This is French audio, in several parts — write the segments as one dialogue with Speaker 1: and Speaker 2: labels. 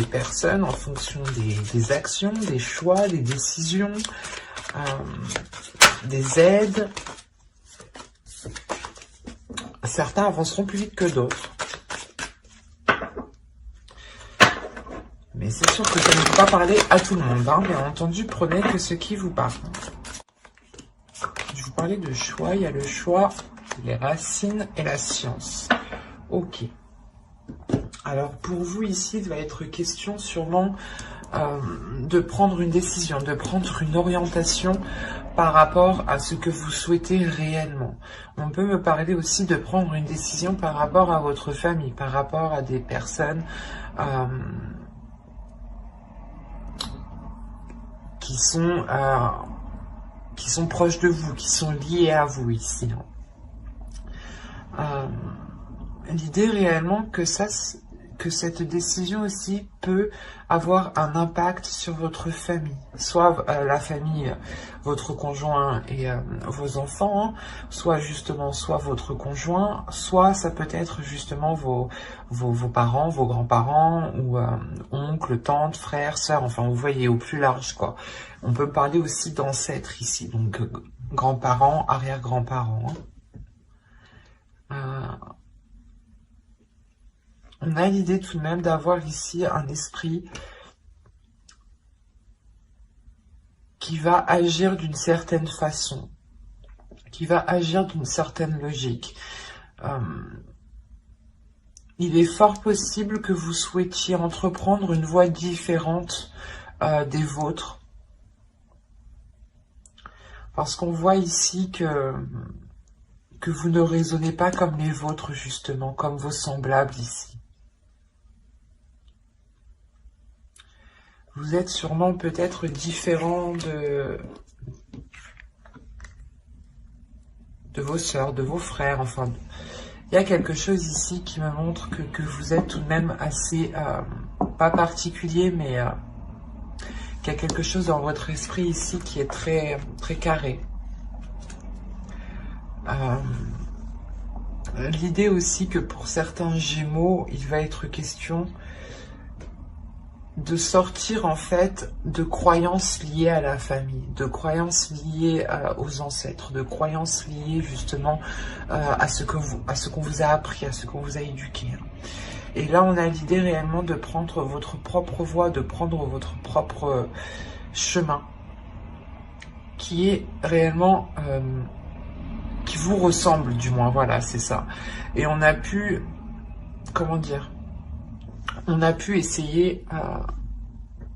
Speaker 1: des personnes, en fonction des actions, des choix, des décisions, des aides. Certains avanceront plus vite que d'autres. Mais c'est sûr que ça ne peut pas parler à tout le monde. Hein. Bien entendu, prenez que ce qui vous parle. Je vous parlais de choix. Il y a le choix, les racines et la science. Ok. Alors pour vous ici, il va être question sûrement de prendre une décision, de prendre une orientation par rapport à ce que vous souhaitez réellement. On peut me parler aussi de prendre une décision par rapport à votre famille, par rapport à des personnes qui sont proches de vous, qui sont liés à vous ici. L'idée réellement que cette décision aussi peut avoir un impact sur votre famille, soit la famille, votre conjoint et vos enfants, soit votre conjoint, soit ça peut être justement vos parents, vos grands-parents, ou oncles, tantes, frères, sœurs, enfin vous voyez, au plus large quoi. On peut parler aussi d'ancêtres ici, donc grands-parents, arrière-grands-parents. On a l'idée tout de même d'avoir ici un esprit qui va agir d'une certaine façon, qui va agir d'une certaine logique. Il est fort possible que vous souhaitiez entreprendre une voie différente des vôtres. Parce qu'on voit ici que vous ne raisonnez pas comme les vôtres, justement, comme vos semblables ici. Vous êtes sûrement peut-être différent de vos sœurs, de vos frères, enfin... Il y a quelque chose ici qui me montre que vous êtes tout de même assez, pas particulier, mais qu'il y a quelque chose dans votre esprit ici qui est très, très carré. L'idée aussi que pour certains Gémeaux, il va être question de sortir en fait de croyances liées à la famille, de croyances liées aux ancêtres, de croyances liées justement à ce qu'on vous a appris, à ce qu'on vous a éduqué. Et là, on a l'idée réellement de prendre votre propre voie, de prendre votre propre chemin, qui est réellement, qui vous ressemble du moins, voilà, c'est ça. Et on a pu, comment dire, on a pu essayer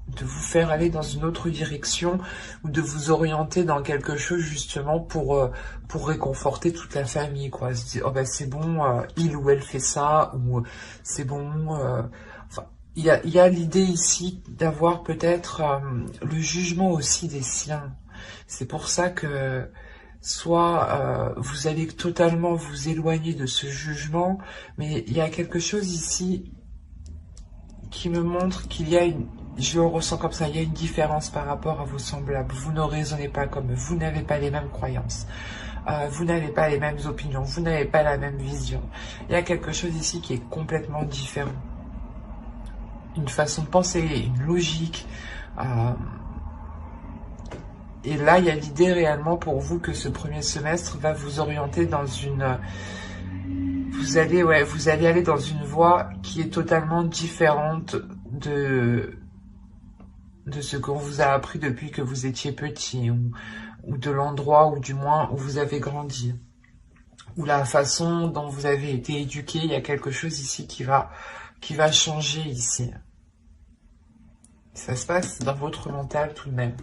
Speaker 1: de vous faire aller dans une autre direction ou de vous orienter dans quelque chose justement pour réconforter toute la famille, quoi. Se dire, oh ben c'est bon, il ou elle fait ça, ou c'est bon. Enfin, il y a l'idée ici d'avoir peut-être le jugement aussi des siens. C'est pour ça que soit vous allez totalement vous éloigner de ce jugement, mais il y a quelque chose ici qui me montre qu'il y a je le ressens comme ça, il y a une différence par rapport à vos semblables. Vous ne raisonnez pas comme eux, vous n'avez pas les mêmes croyances, vous n'avez pas les mêmes opinions, vous n'avez pas la même vision. Il y a quelque chose ici qui est complètement différent. Une façon de penser, une logique. Et là, il y a l'idée réellement pour vous que ce premier semestre va vous orienter dans une... Vous allez aller dans une voie qui est totalement différente de ce qu'on vous a appris depuis que vous étiez petit, ou de l'endroit, ou du moins où vous avez grandi, ou la façon dont vous avez été éduqué. Il y a quelque chose ici qui va changer ici. Ça se passe dans votre mental tout de même.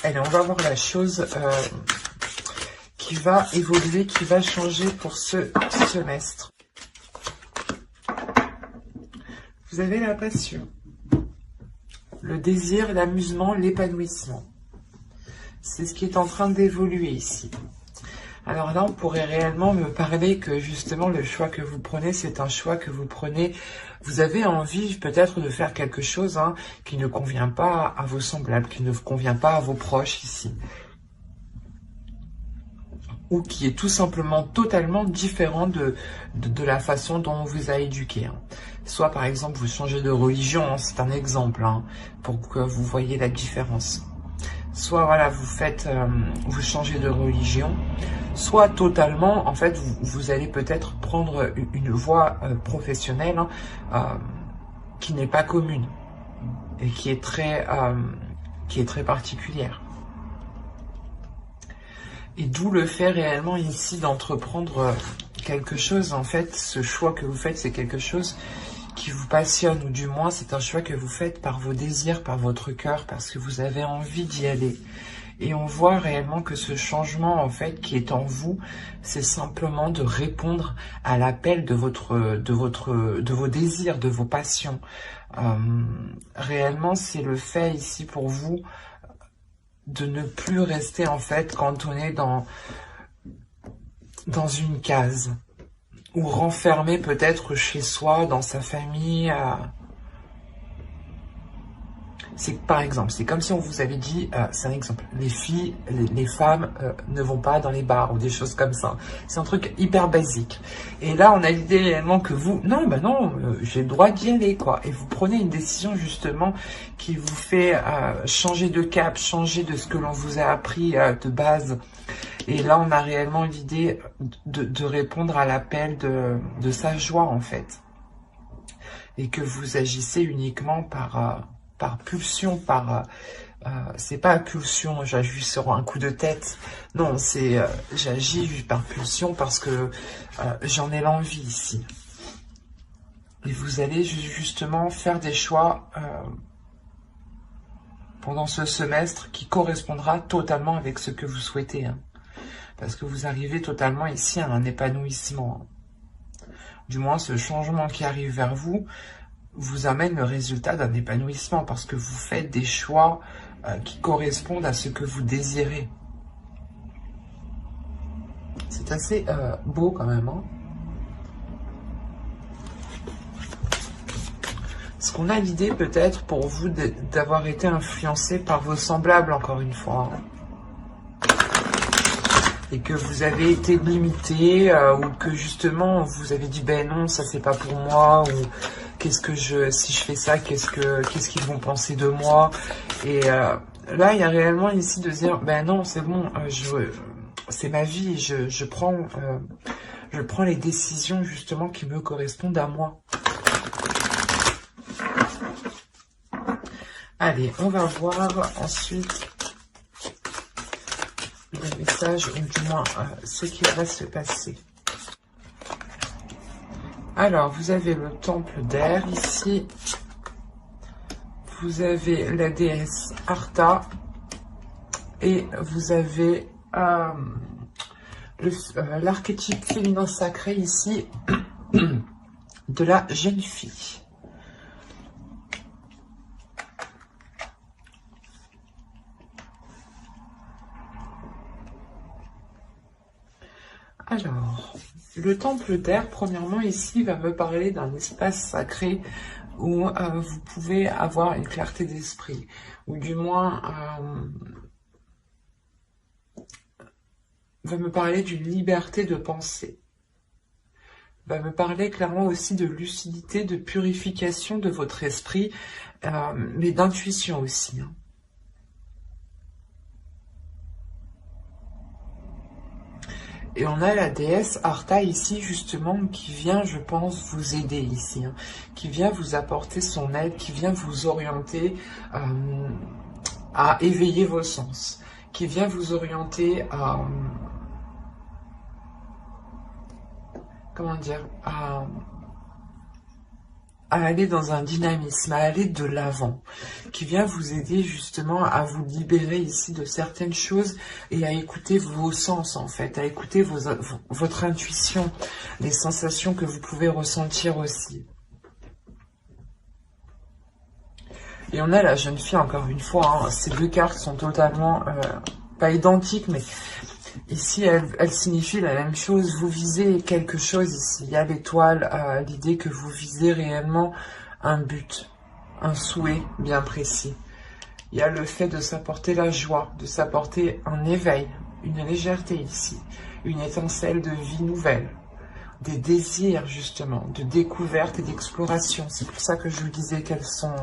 Speaker 1: Allez, on va voir la chose qui va évoluer, qui va changer pour ce semestre. Vous avez la passion, le désir, l'amusement, l'épanouissement. C'est ce qui est en train d'évoluer ici. Alors là, on pourrait réellement me parler que justement le choix que vous prenez, c'est un choix que vous prenez. Vous avez envie peut-être de faire quelque chose qui ne convient pas à vos semblables, qui ne convient pas à vos proches ici. ou qui est tout simplement totalement différent de la façon dont on vous a éduqué. Hein. Soit par exemple vous changez de religion, hein, c'est un exemple, hein, pour que vous voyez la différence. Soit voilà, vous changez de religion, soit totalement, en fait, vous allez peut-être prendre une voie professionnelle hein, qui n'est pas commune et qui est très particulière. Et d'où le fait réellement ici d'entreprendre quelque chose. En fait, ce choix que vous faites, c'est quelque chose qui vous passionne, ou du moins c'est un choix que vous faites par vos désirs, par votre cœur, parce que vous avez envie d'y aller. Et on voit réellement que ce changement, en fait, qui est en vous, c'est simplement de répondre à l'appel de vos désirs, de vos passions. Réellement, c'est le fait ici pour vous de ne plus rester en fait cantonné dans une case, ou renfermé peut-être chez soi, dans sa famille. C'est par exemple, c'est comme si on vous avait dit, c'est un exemple, les filles, les femmes ne vont pas dans les bars ou des choses comme ça. C'est un truc hyper basique. Et là, on a l'idée réellement que vous, non, ben non, j'ai le droit d'y aller, quoi. Et vous prenez une décision justement qui vous fait changer de cap, changer de ce que l'on vous a appris de base. Et là, on a réellement l'idée de répondre à l'appel de sa joie, en fait. Et que vous agissez uniquement par pulsion, c'est pas pulsion, j'agis sur un coup de tête. Non, c'est j'agis par pulsion parce que j'en ai l'envie ici. Et vous allez justement faire des choix pendant ce semestre qui correspondra totalement avec ce que vous souhaitez. Hein. Parce que vous arrivez totalement ici à un épanouissement. Du moins, ce changement qui arrive vers vous vous amène le résultat d'un épanouissement parce que vous faites des choix qui correspondent à ce que vous désirez. C'est assez beau quand même. Hein. Est-ce qu'on a l'idée peut-être pour vous d'avoir été influencé par vos semblables encore une fois hein, et que vous avez été limité ou que justement vous avez dit ben non ça c'est pas pour moi ou si je fais ça, qu'est-ce qu'ils vont penser de moi? Et là, il y a réellement ici de dire, ben non, c'est bon, c'est ma vie, je prends les décisions justement qui me correspondent à moi. Allez, on va voir ensuite le message, ou du moins ce qui va se passer. Alors, vous avez le temple d'air ici. Vous avez la déesse Arta. Et vous avez l'archétype féminin sacré ici de la jeune fille. Alors, le temple d'air, premièrement, ici, va me parler d'un espace sacré où vous pouvez avoir une clarté d'esprit, ou du moins, va me parler d'une liberté de pensée. Va me parler clairement aussi de lucidité, de purification de votre esprit, mais d'intuition aussi, hein. Et on a la déesse Arta ici, justement, qui vient, je pense, vous aider ici. Hein, qui vient vous apporter son aide, qui vient vous orienter à éveiller vos sens. Qui vient vous orienter à... comment dire, à aller dans un dynamisme, à aller de l'avant, qui vient vous aider justement à vous libérer ici de certaines choses et à écouter vos sens en fait, à écouter votre intuition, les sensations que vous pouvez ressentir aussi. Et on a la jeune fille encore une fois, hein, ces deux cartes sont totalement, pas identiques, mais... ici, elle signifie la même chose. Vous visez quelque chose ici. Il y a l'étoile, l'idée que vous visez réellement un but, un souhait bien précis. Il y a le fait de s'apporter la joie, de s'apporter un éveil, une légèreté ici, une étincelle de vie nouvelle, des désirs justement, de découverte et d'exploration. C'est pour ça que je vous disais qu'elles sont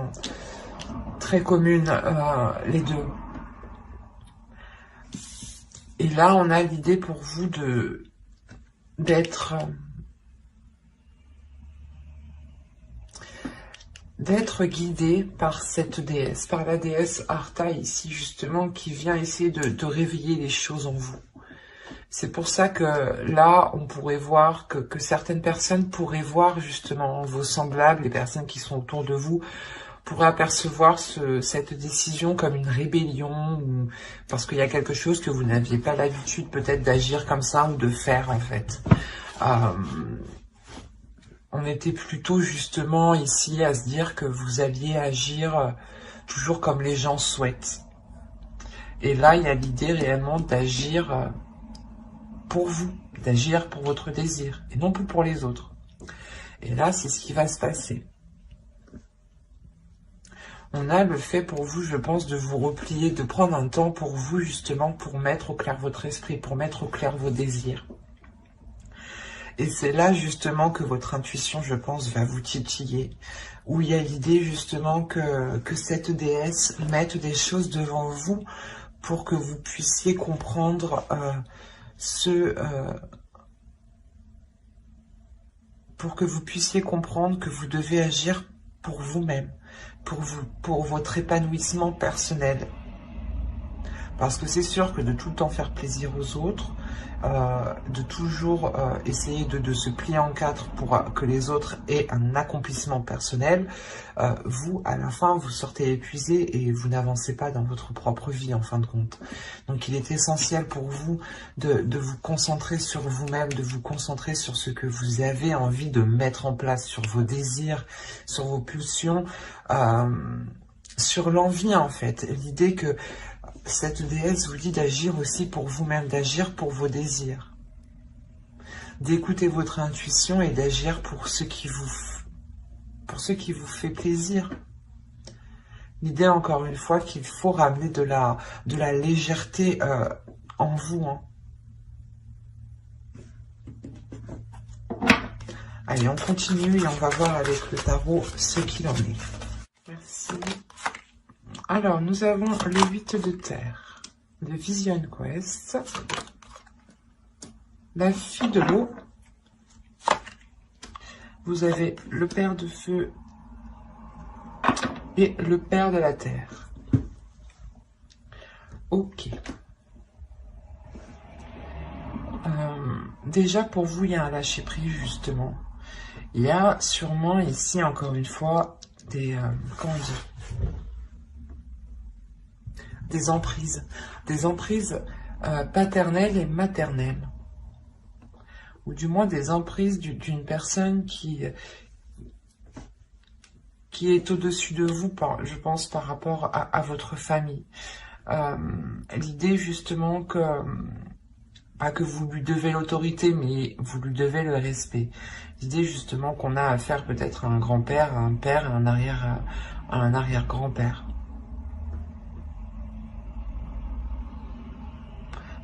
Speaker 1: très communes, les deux. Et là, on a l'idée pour vous d'être guidé par cette déesse, par la déesse Artha ici justement, qui vient essayer de réveiller les choses en vous. C'est pour ça que là, on pourrait voir que certaines personnes pourraient voir justement vos semblables, les personnes qui sont autour de vous, pourraient apercevoir cette décision comme une rébellion, ou parce qu'il y a quelque chose que vous n'aviez pas l'habitude peut-être d'agir comme ça ou de faire en fait. On était plutôt justement ici à se dire que vous alliez agir toujours comme les gens souhaitent. Et là, il y a l'idée réellement d'agir pour vous, d'agir pour votre désir, et non plus pour les autres. Et là, c'est ce qui va se passer. On a le fait pour vous, je pense, de vous replier, de prendre un temps pour vous, justement, pour mettre au clair votre esprit, pour mettre au clair vos désirs. Et c'est là, justement, que votre intuition, je pense, va vous titiller. Où il y a l'idée, justement, que cette déesse mette des choses devant vous pour que vous puissiez comprendre pour que vous puissiez comprendre que vous devez agir pour vous-même, pour votre épanouissement personnel. Parce que c'est sûr que de tout le temps faire plaisir aux autres, de toujours essayer de se plier en quatre pour que les autres aient un accomplissement personnel, vous, à la fin, vous sortez épuisé et vous n'avancez pas dans votre propre vie, en fin de compte. Donc, il est essentiel pour vous de vous concentrer sur vous-même, de vous concentrer sur ce que vous avez envie de mettre en place, sur vos désirs, sur vos pulsions, sur l'envie, en fait. L'idée que cette déesse vous dit d'agir aussi pour vous-même, d'agir pour vos désirs, d'écouter votre intuition et d'agir pour ce qui vous fait plaisir. L'idée, encore une fois, qu'il faut ramener de la légèreté en vous. Hein. Allez, on continue et on va voir avec le tarot ce qu'il en est. Merci. Alors, nous avons le 8 de terre, le Vision Quest, la fille de l'eau, vous avez le père de feu et le père de la terre. Ok. Déjà, pour vous, il y a un lâcher-prise, justement. Il y a sûrement ici, encore une fois, des... comment dire ? Des emprises paternelles et maternelles, ou du moins des emprises d'une personne qui est au-dessus de vous, je pense, par rapport à votre famille. L'idée justement que, pas que vous lui devez l'autorité, mais vous lui devez le respect. L'idée justement qu'on a affaire peut-être à un grand-père, à un père, à un arrière-grand-père.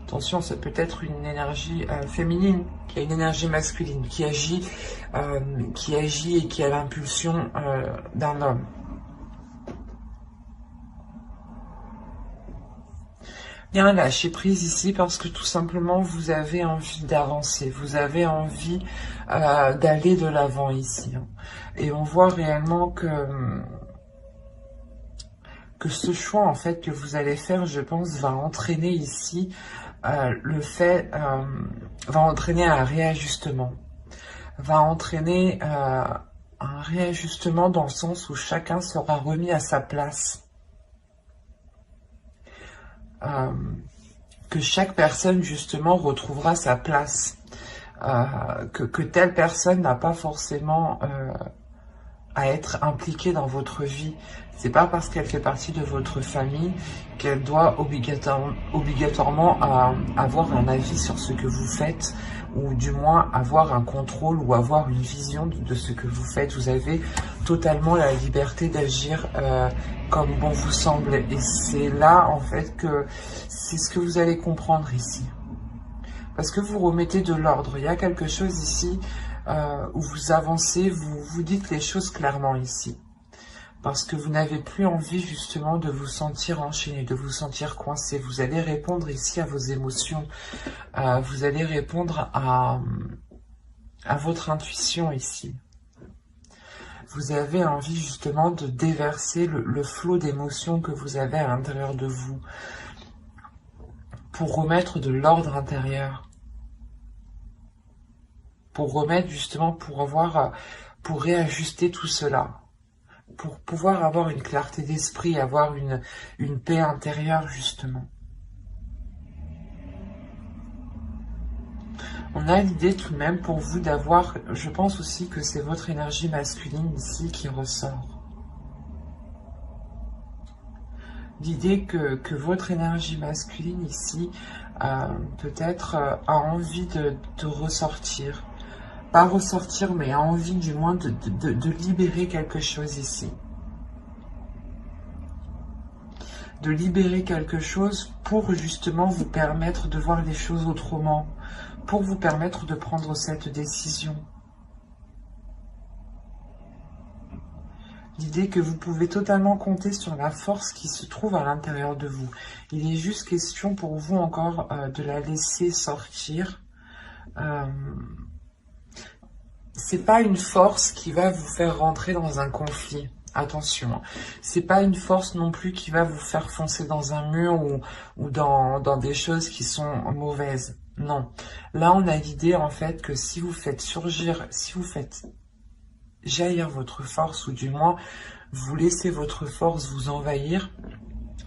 Speaker 1: Attention, ça peut être une énergie féminine, qui a une énergie masculine, qui agit et qui a l'impulsion d'un homme. Il y a un lâcher prise ici parce que tout simplement vous avez envie d'avancer, vous avez envie d'aller de l'avant ici. Hein. Et on voit réellement que ce choix en fait que vous allez faire, je pense, va entraîner ici va entraîner un réajustement, va entraîner un réajustement dans le sens où chacun sera remis à sa place, que chaque personne justement retrouvera sa place, que telle personne n'a pas forcément à être impliquée dans votre vie. C'est pas parce qu'elle fait partie de votre famille qu'elle doit obligatoirement avoir un avis sur ce que vous faites, ou du moins avoir un contrôle ou avoir une vision de ce que vous faites. Vous avez totalement la liberté d'agir comme bon vous semble. Et c'est là, en fait, que c'est ce que vous allez comprendre ici. Parce que vous remettez de l'ordre. Il y a quelque chose ici où vous avancez, vous dites les choses clairement ici. Parce que vous n'avez plus envie justement de vous sentir enchaîné, de vous sentir coincé. Vous allez répondre ici à vos émotions. Vous allez répondre à votre intuition ici. Vous avez envie justement de déverser le flot d'émotions que vous avez à l'intérieur de vous. Pour remettre de l'ordre intérieur. Pour remettre justement, pour réajuster tout cela. Pour pouvoir avoir une clarté d'esprit, avoir une paix intérieure, justement. On a l'idée tout de même pour vous d'avoir, je pense aussi que c'est votre énergie masculine ici qui ressort. L'idée que votre énergie masculine ici, peut-être, a envie de ressortir. Pas ressortir, mais a envie du moins de libérer quelque chose ici. De libérer quelque chose pour justement vous permettre de voir les choses autrement. Pour vous permettre de prendre cette décision. L'idée que vous pouvez totalement compter sur la force qui se trouve à l'intérieur de vous. Il est juste question pour vous encore de la laisser sortir. C'est pas une force qui va vous faire rentrer dans un conflit. Attention, c'est pas une force non plus qui va vous faire foncer dans un mur ou dans des choses qui sont mauvaises. Non. Là, on a l'idée en fait que si vous faites surgir, si vous faites jaillir votre force, ou du moins vous laissez votre force vous envahir,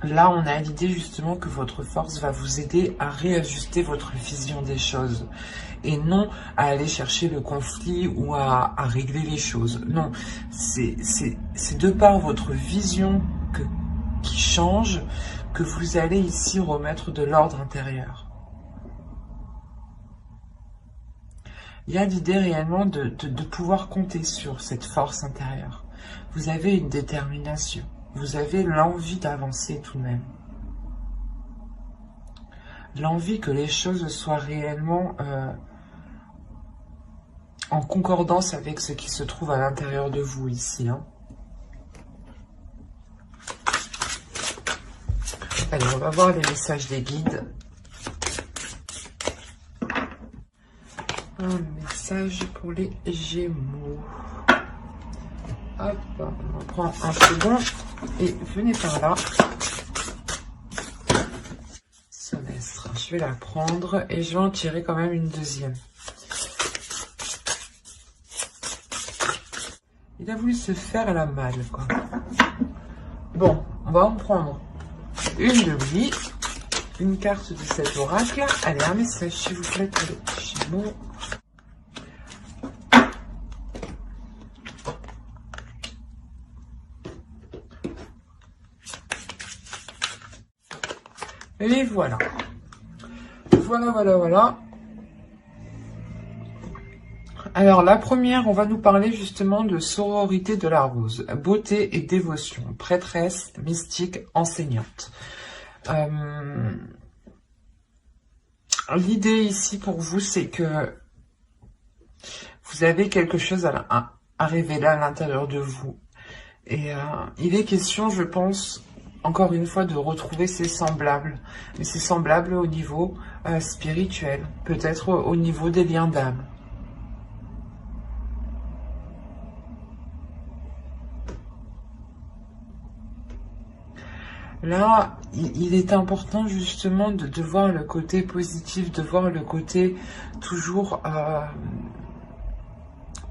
Speaker 1: là, on a l'idée justement que votre force va vous aider à réajuster votre vision des choses. Et non à aller chercher le conflit ou à régler les choses. Non, c'est de par votre vision qui change que vous allez ici remettre de l'ordre intérieur. Il y a l'idée réellement de pouvoir compter sur cette force intérieure. Vous avez une détermination. Vous avez l'envie d'avancer tout de même. L'envie que les choses soient réellement en concordance avec ce qui se trouve à l'intérieur de vous ici. Hein. Allez, on va voir les messages des guides. Un message pour les Gémeaux. Hop, on prend un second et venez par là. Semestre, je vais la prendre et je vais en tirer quand même une deuxième. Il a voulu se faire à la malle, quoi. Bon, on va en prendre une de lui, une carte de cet oracle. Allez, un message, s'il vous plaît, pour les Gémeaux. Et voilà. Voilà. Alors, la première, on va nous parler justement de sororité de la rose, beauté et dévotion, prêtresse, mystique, enseignante. L'idée ici pour vous, c'est que vous avez quelque chose à révéler à l'intérieur de vous. Et il est question, je pense, encore une fois, de retrouver ses semblables. Mais ses semblables au niveau spirituel, peut-être au niveau des liens d'âme. Là, il est important justement de voir le côté positif, de voir le côté toujours...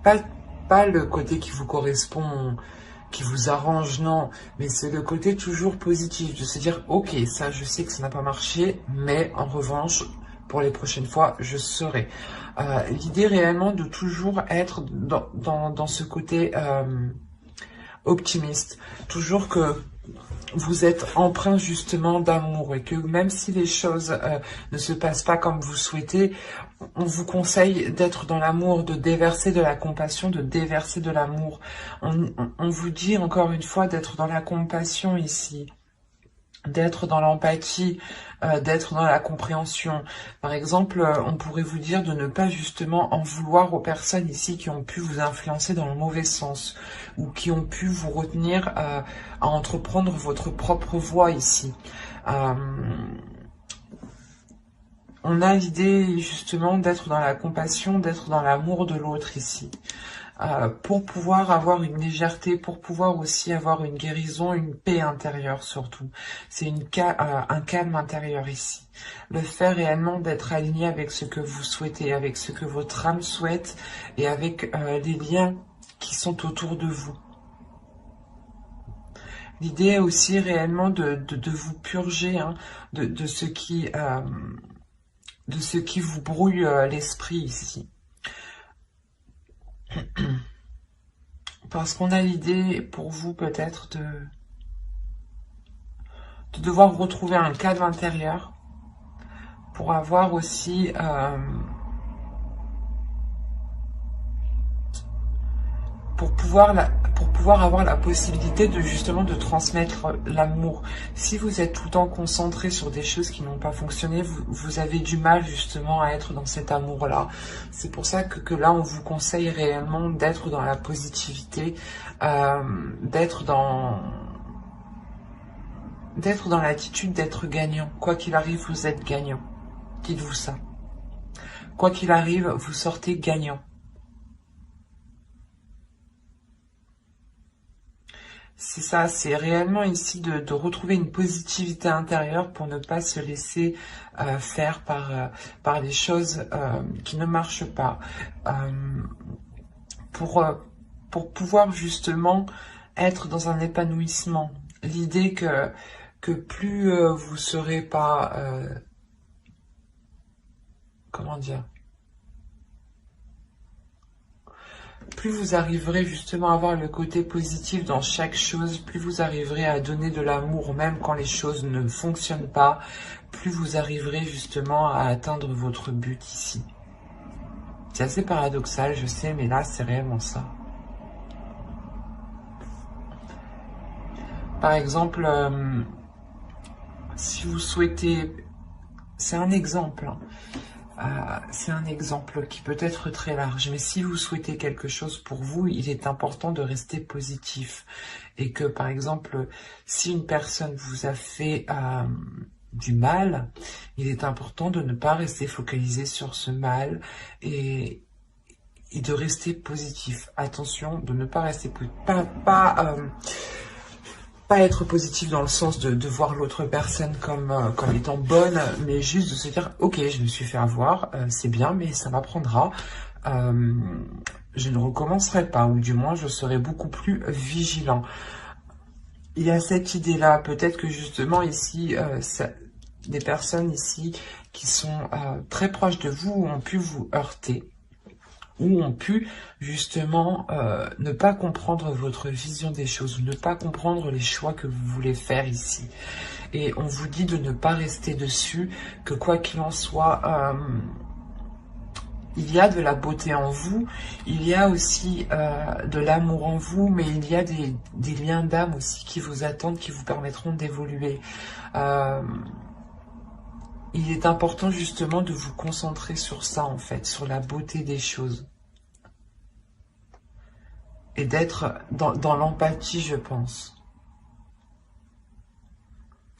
Speaker 1: pas le côté qui vous correspond, qui vous arrange, non. Mais c'est le côté toujours positif, de se dire, ok, ça je sais que ça n'a pas marché, mais en revanche, pour les prochaines fois, je saurai. L'idée réellement de toujours être dans ce côté optimiste. Toujours que vous êtes empreint justement d'amour et que même si les choses ne se passent pas comme vous souhaitez, on vous conseille d'être dans l'amour, de déverser de la compassion, de déverser de l'amour. On vous dit encore une fois d'être dans la compassion ici, d'être dans l'empathie, d'être dans la compréhension. Par exemple, on pourrait vous dire de ne pas justement en vouloir aux personnes ici qui ont pu vous influencer dans le mauvais sens ou qui ont pu vous retenir à entreprendre votre propre voie ici. On a l'idée justement d'être dans la compassion, d'être dans l'amour de l'autre ici. Pour pouvoir avoir une légèreté, pour pouvoir aussi avoir une guérison, une paix intérieure surtout. C'est un calme intérieur ici. Le fait réellement d'être aligné avec ce que vous souhaitez, avec ce que votre âme souhaite et avec les liens qui sont autour de vous. L'idée est aussi réellement de vous purger hein, de ce qui vous brouille l'esprit ici. Parce qu'on a l'idée pour vous peut-être de devoir retrouver un cadre intérieur pour avoir aussi pour pouvoir avoir la possibilité de justement de transmettre l'amour. Si vous êtes tout le temps concentré sur des choses qui n'ont pas fonctionné, vous avez du mal justement à être dans cet amour-là. C'est pour ça que là, on vous conseille réellement d'être dans la positivité, d'être dans l'attitude d'être gagnant. Quoi qu'il arrive, vous êtes gagnant. Dites-vous ça. Quoi qu'il arrive, vous sortez gagnant. C'est ça, c'est réellement ici de retrouver une positivité intérieure pour ne pas se laisser faire par les choses qui ne marchent pas. Pour pouvoir justement être dans un épanouissement. L'idée que plus vous serez pas... comment dire ? Plus vous arriverez justement à avoir le côté positif dans chaque chose, plus vous arriverez à donner de l'amour même quand les choses ne fonctionnent pas, plus vous arriverez justement à atteindre votre but ici. C'est assez paradoxal, je sais, mais là c'est réellement ça. Par exemple, si vous souhaitez... C'est un exemple, hein. C'est un exemple qui peut être très large, mais si vous souhaitez quelque chose pour vous, il est important de rester positif. Et que, par exemple, si une personne vous a fait du mal, il est important de ne pas rester focalisé sur ce mal et de rester positif. Attention, de ne pas rester... Pas être positif dans le sens de voir l'autre personne comme étant bonne, mais juste de se dire, ok, je me suis fait avoir, c'est bien, mais ça m'apprendra. Je ne recommencerai pas, ou du moins, je serai beaucoup plus vigilant. Il y a cette idée-là, peut-être que justement ici, des personnes ici qui sont très proches de vous ont pu vous heurter, ou ont pu justement ne pas comprendre votre vision des choses, ou ne pas comprendre les choix que vous voulez faire ici. Et on vous dit de ne pas rester dessus, que quoi qu'il en soit, il y a de la beauté en vous, il y a aussi de l'amour en vous, mais il y a des liens d'âme aussi qui vous attendent, qui vous permettront d'évoluer. Il est important justement de vous concentrer sur ça en fait, sur la beauté des choses. Et d'être dans l'empathie, je pense.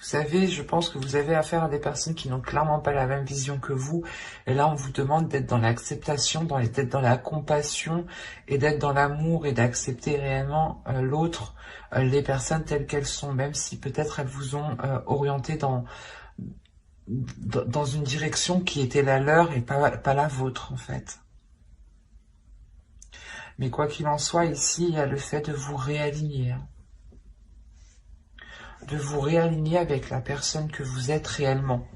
Speaker 1: Vous savez, je pense que vous avez affaire à des personnes qui n'ont clairement pas la même vision que vous. Et là, on vous demande d'être dans l'acceptation, d'être dans la compassion et d'être dans l'amour et d'accepter réellement l'autre, les personnes telles qu'elles sont, même si peut-être elles vous ont orienté dans une direction qui était la leur et pas la vôtre, en fait. Mais quoi qu'il en soit, ici, il y a le fait de vous réaligner. De vous réaligner avec la personne que vous êtes réellement.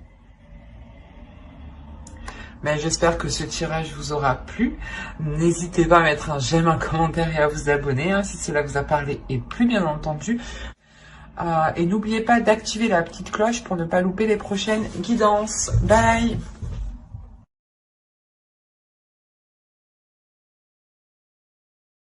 Speaker 1: Mais j'espère que ce tirage vous aura plu. N'hésitez pas à mettre un j'aime, un commentaire et à vous abonner si cela vous a parlé et plu, bien entendu. Et n'oubliez pas d'activer la petite cloche pour ne pas louper les prochaines guidances. Bye!